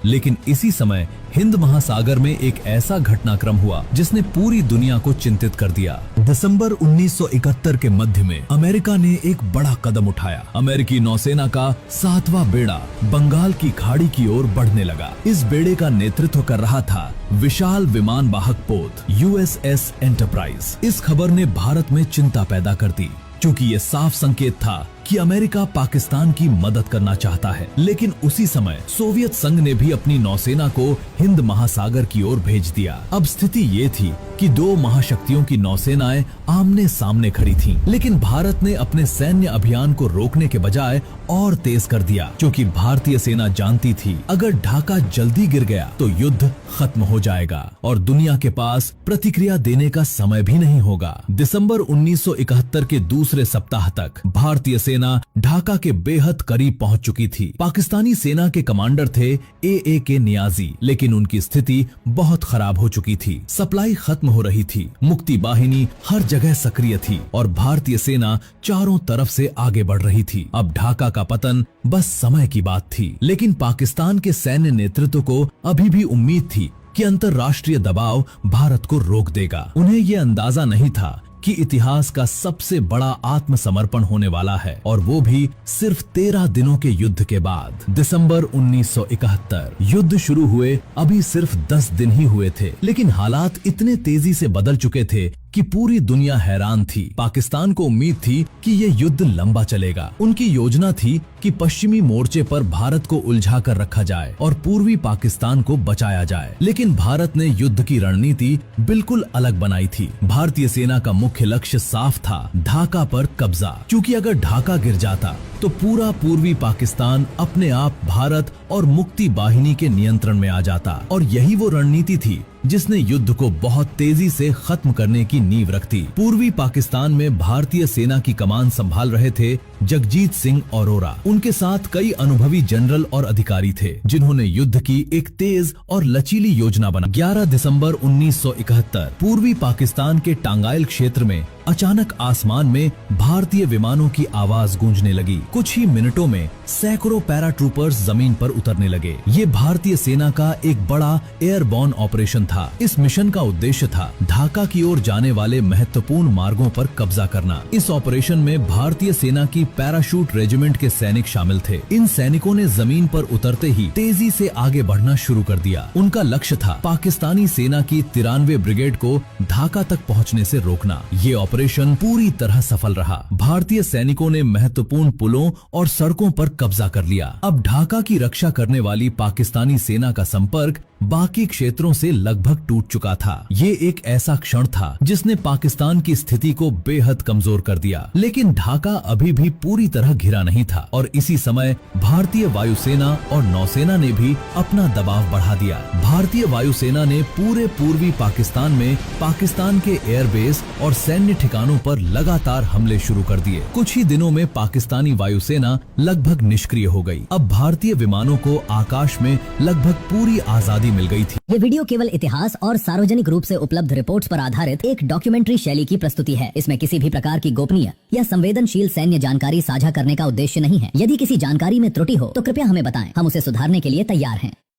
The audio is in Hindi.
लेकिन इसी समय हिंद महासागर में एक ऐसा घटनाक्रम हुआ जिसने पूरी दुनिया को चिंतित कर दिया। दिसंबर 1971 के मध्य में अमेरिका ने एक बड़ा कदम उठाया। अमेरिकी नौसेना का 7वां बेड़ा बंगाल की खाड़ी की ओर बढ़ने लगा। इस बेड़े का नेतृत्व कर रहा था विशाल विमान वाहक पोत USS एंटरप्राइज। इस खबर ने भारत में चिंता पैदा कर दी, क्योंकि ये साफ संकेत था कि अमेरिका पाकिस्तान की मदद करना चाहता है। लेकिन उसी समय सोवियत संघ ने भी अपनी नौसेना को हिंद महासागर की ओर भेज दिया। अब स्थिति ये थी कि दो महाशक्तियों की नौसेनाएं आमने सामने खड़ी थीं। लेकिन भारत ने अपने सैन्य अभियान को रोकने के बजाय और तेज कर दिया, क्योंकि भारतीय सेना जानती थी अगर ढाका जल्दी गिर गया तो युद्ध खत्म हो जाएगा और दुनिया के पास प्रतिक्रिया देने का समय भी नहीं होगा। दिसंबर 1971 के दूसरे सप्ताह तक भारतीय सेना ढाका के बेहद करीब पहुंच चुकी थी। पाकिस्तानी सेना के कमांडर थे AAK नियाजी, लेकिन उनकी स्थिति बहुत खराब हो चुकी थी। सप्लाई खत्म हो रही थी, मुक्ति वाहिनी हर जगह सक्रिय थी और भारतीय सेना चारों तरफ से आगे बढ़ रही थी। अब ढाका का पतन बस समय की बात थी। लेकिन पाकिस्तान के सैन्य नेतृत्व को अभी भी उम्मीद थी कि अंतर्राष्ट्रीय दबाव भारत को रोक देगा। उन्हें यह अंदाजा नहीं था कि इतिहास का सबसे बड़ा आत्मसमर्पण होने वाला है, और वो भी सिर्फ 13 दिनों के युद्ध के बाद। दिसंबर 1971 युद्ध शुरू हुए अभी सिर्फ 10 दिन ही हुए थे, लेकिन हालात इतने तेजी से बदल चुके थे कि पूरी दुनिया हैरान थी। पाकिस्तान को उम्मीद थी कि ये युद्ध लंबा चलेगा। उनकी योजना थी कि पश्चिमी मोर्चे पर भारत को उलझा कर रखा जाए और पूर्वी पाकिस्तान को बचाया जाए। लेकिन भारत ने युद्ध की रणनीति बिल्कुल अलग बनाई थी। भारतीय सेना का मुख्य लक्ष्य साफ था, ढाका पर कब्जा। क्योंकि अगर ढाका गिर जाता तो पूरा पूर्वी पाकिस्तान अपने आप भारत और मुक्ति वाहिनी के नियंत्रण में आ जाता, और यही वो रणनीति थी जिसने युद्ध को बहुत तेजी से खत्म करने की नींव रख दी। पूर्वी पाकिस्तान में भारतीय सेना की कमान संभाल रहे थे जगजीत सिंह अरोरा। उनके साथ कई अनुभवी जनरल और अधिकारी थे, जिन्होंने युद्ध की एक तेज और लचीली योजना बना। 11 दिसंबर 1971 पूर्वी पाकिस्तान के टांगाइल क्षेत्र में अचानक आसमान में भारतीय विमानों की आवाज गूंजने लगी। कुछ ही मिनटों में सैकड़ों पैराट्रूपर्स जमीन पर उतरने लगे। ये भारतीय सेना का एक बड़ा एयरबॉर्न ऑपरेशन था। इस मिशन का उद्देश्य था ढाका की ओर जाने वाले महत्वपूर्ण मार्गों पर कब्जा करना। इस ऑपरेशन में भारतीय सेना की पैराशूट रेजिमेंट के सैनिक शामिल थे। इन सैनिकों ने जमीन पर उतरते ही तेजी से आगे बढ़ना शुरू कर दिया। उनका लक्ष्य था पाकिस्तानी सेना की 93 ब्रिगेड को ढाका तक पहुंचने से रोकना। ये ऑपरेशन पूरी तरह सफल रहा। भारतीय सैनिकों ने महत्वपूर्ण पुलों और सड़कों पर कब्जा कर लिया। अब ढाका की रक्षा करने वाली पाकिस्तानी सेना का संपर्क बाकी क्षेत्रों से लगभग टूट चुका था। ये एक ऐसा क्षण था जिसने पाकिस्तान की स्थिति को बेहद कमजोर कर दिया। लेकिन ढाका अभी भी पूरी तरह घिरा नहीं था, और इसी समय भारतीय वायुसेना और नौसेना ने भी अपना दबाव बढ़ा दिया। भारतीय वायुसेना ने पूरे पूर्वी पाकिस्तान में पाकिस्तान के एयरबेस और सैन्य ठिकानों पर लगातार हमले शुरू कर दिए। कुछ ही दिनों में पाकिस्तानी वायुसेना लगभग निष्क्रिय हो गई। अब भारतीय विमानों को आकाश में लगभग पूरी आजादी मिल गई थी। ये वीडियो केवल इतिहास और सार्वजनिक रूप से उपलब्ध रिपोर्ट्स पर आधारित एक डॉक्यूमेंट्री शैली की प्रस्तुति है। इसमें किसी भी प्रकार की गोपनीय या संवेदनशील सैन्य जानकारी साझा करने का उद्देश्य नहीं है। यदि किसी जानकारी में त्रुटि हो तो कृपया हमें बताएं, हम उसे सुधारने के लिए तैयार हैं।